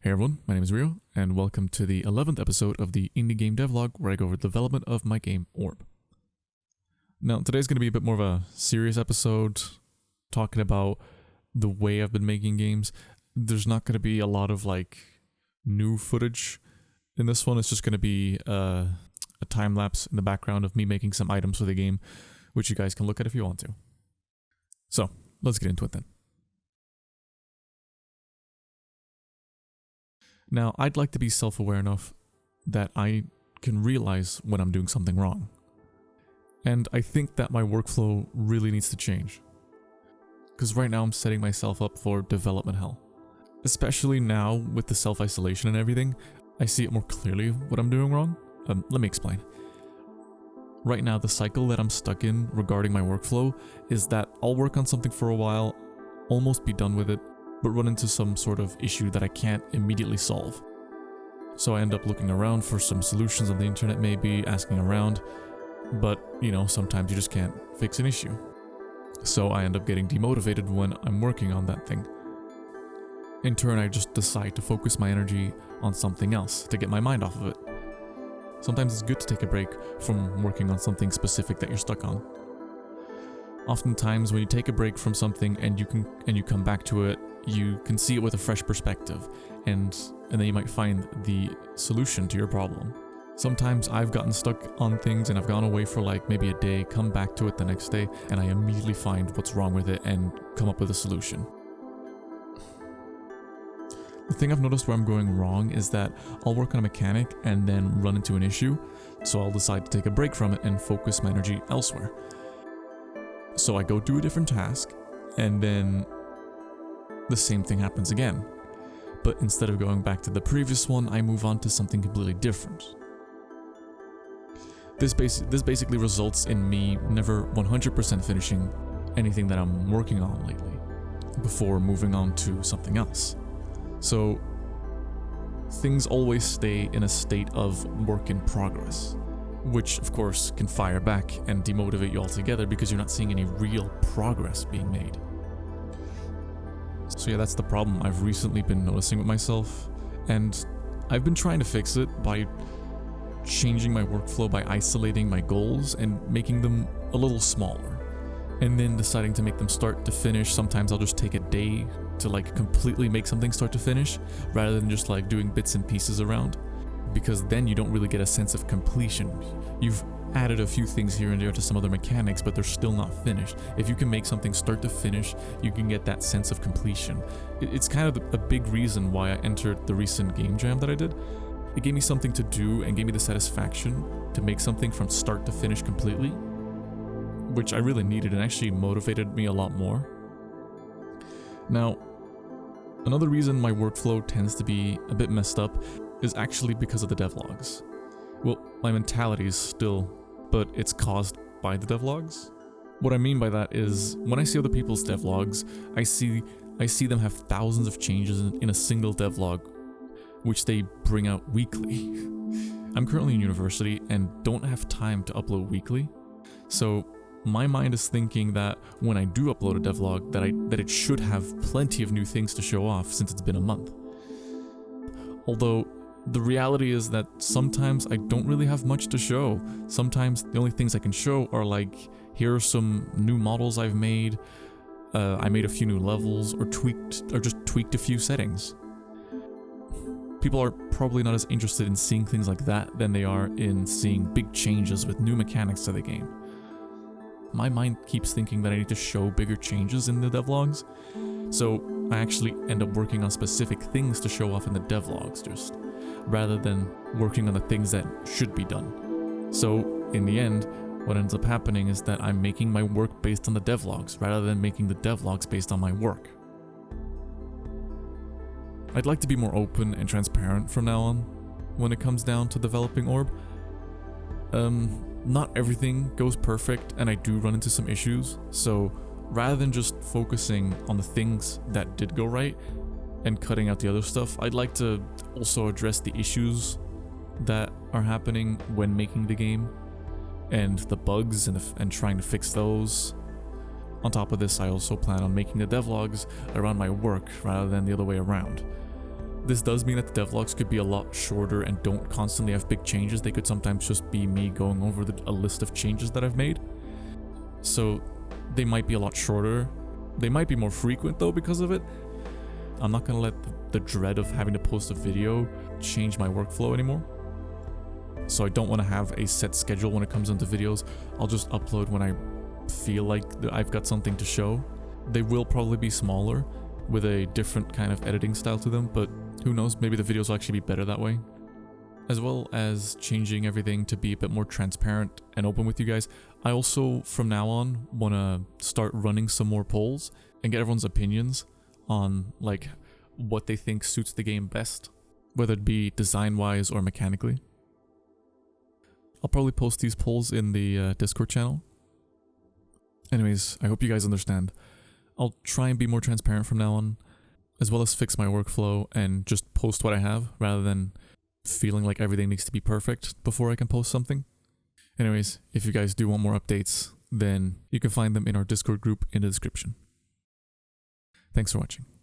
Hey everyone, my name is Rio, and welcome to the 11th episode of the Indie Game Devlog, where I go over the development of my game Orb. Now, today's going to be a bit more of a serious episode, talking about the way I've been making games. There's not going to be a lot of new footage in this one. It's just going to be a time lapse in the background of me making some items for the game, which you guys can look at if you want to. So, let's get into it then. Now, I'd like to be self-aware enough that I can realize when I'm doing something wrong. And I think that my workflow really needs to change. Because right now I'm setting myself up for development hell. Especially now with the self-isolation and everything, I see it more clearly what I'm doing wrong. Let me explain. Right now, the cycle that I'm stuck in regarding my workflow is that I'll work on something for a while, almost be done with it, but run into some sort of issue that I can't immediately solve. So I end up looking around for some solutions on the internet, maybe asking around, but sometimes you just can't fix an issue. So I end up getting demotivated when I'm working on that thing. In turn, I just decide to focus my energy on something else to get my mind off of it. Sometimes it's good to take a break from working on something specific that you're stuck on. Oftentimes when you take a break from something and you come back to it, you can see it with a fresh perspective, and then you might find the solution to your problem. Sometimes I've gotten stuck on things and I've gone away for maybe a day, come back to it the next day, and I immediately find what's wrong with it and come up with a solution. The thing I've noticed where I'm going wrong is that I'll work on a mechanic and then run into an issue, so I'll decide to take a break from it and focus my energy elsewhere. So I go do a different task, and then the same thing happens again. But instead of going back to the previous one, I move on to something completely different. This basically results in me never 100% finishing anything that I'm working on lately, before moving on to something else. So things always stay in a state of work in progress, which of course can fire back and demotivate you altogether because you're not seeing any real progress being made. So yeah, that's the problem I've recently been noticing with myself, and I've been trying to fix it by changing my workflow by isolating my goals and making them a little smaller, and then deciding to make them start to finish. Sometimes I'll just take a day to completely make something start to finish, rather than just doing bits and pieces around, because then you don't really get a sense of completion. You've added a few things here and there to some other mechanics, but they're still not finished. If you can make something start to finish, you can get that sense of completion. It's kind of a big reason why I entered the recent game jam that I did. It gave me something to do and gave me the satisfaction to make something from start to finish completely, which I really needed and actually motivated me a lot more. Now, another reason my workflow tends to be a bit messed up is actually because of the devlogs. Well, my mentality is still, but it's caused by the devlogs. What I mean by that is, when I see other people's devlogs, I see them have thousands of changes in a single devlog, which they bring out weekly. I'm currently in university and don't have time to upload weekly, so my mind is thinking that when I do upload a devlog, that it should have plenty of new things to show off since it's been a month. Although the reality is that sometimes I don't really have much to show. Sometimes the only things I can show are here are some new models I've made, I made a few new levels, or just tweaked a few settings. People are probably not as interested in seeing things like that than they are in seeing big changes with new mechanics to the game. My mind keeps thinking that I need to show bigger changes in the devlogs, so I actually end up working on specific things to show off in the devlogs rather than working on the things that should be done. So in the end, what ends up happening is that I'm making my work based on the devlogs rather than making the devlogs based on my work. I'd like to be more open and transparent from now on when it comes down to developing Orb. Not everything goes perfect, and I do run into some issues, so rather than just focusing on the things that did go right and cutting out the other stuff, I'd like to also address the issues that are happening when making the game, and the bugs and trying to fix those. On top of this, I also plan on making the devlogs around my work rather than the other way around. This does mean that the devlogs could be a lot shorter and don't constantly have big changes. They could sometimes just be me going over a list of changes that I've made. So they might be a lot shorter. They might be more frequent though because of it. I'm not gonna let the dread of having to post a video change my workflow anymore. So I don't want to have a set schedule when it comes into videos. I'll just upload when I feel like I've got something to show. They will probably be smaller with a different kind of editing style to them, but who knows, maybe the videos will actually be better that way. As well as changing everything to be a bit more transparent and open with you guys, I also, from now on, want to start running some more polls and get everyone's opinions on like what they think suits the game best, whether it be design-wise or mechanically. I'll probably post these polls in the Discord channel. Anyways, I hope you guys understand. I'll try and be more transparent from now on, as well as fix my workflow and just post what I have rather than feeling like everything needs to be perfect before I can post something. Anyways, if you guys do want more updates, then you can find them in our Discord group in the description. Thanks for watching.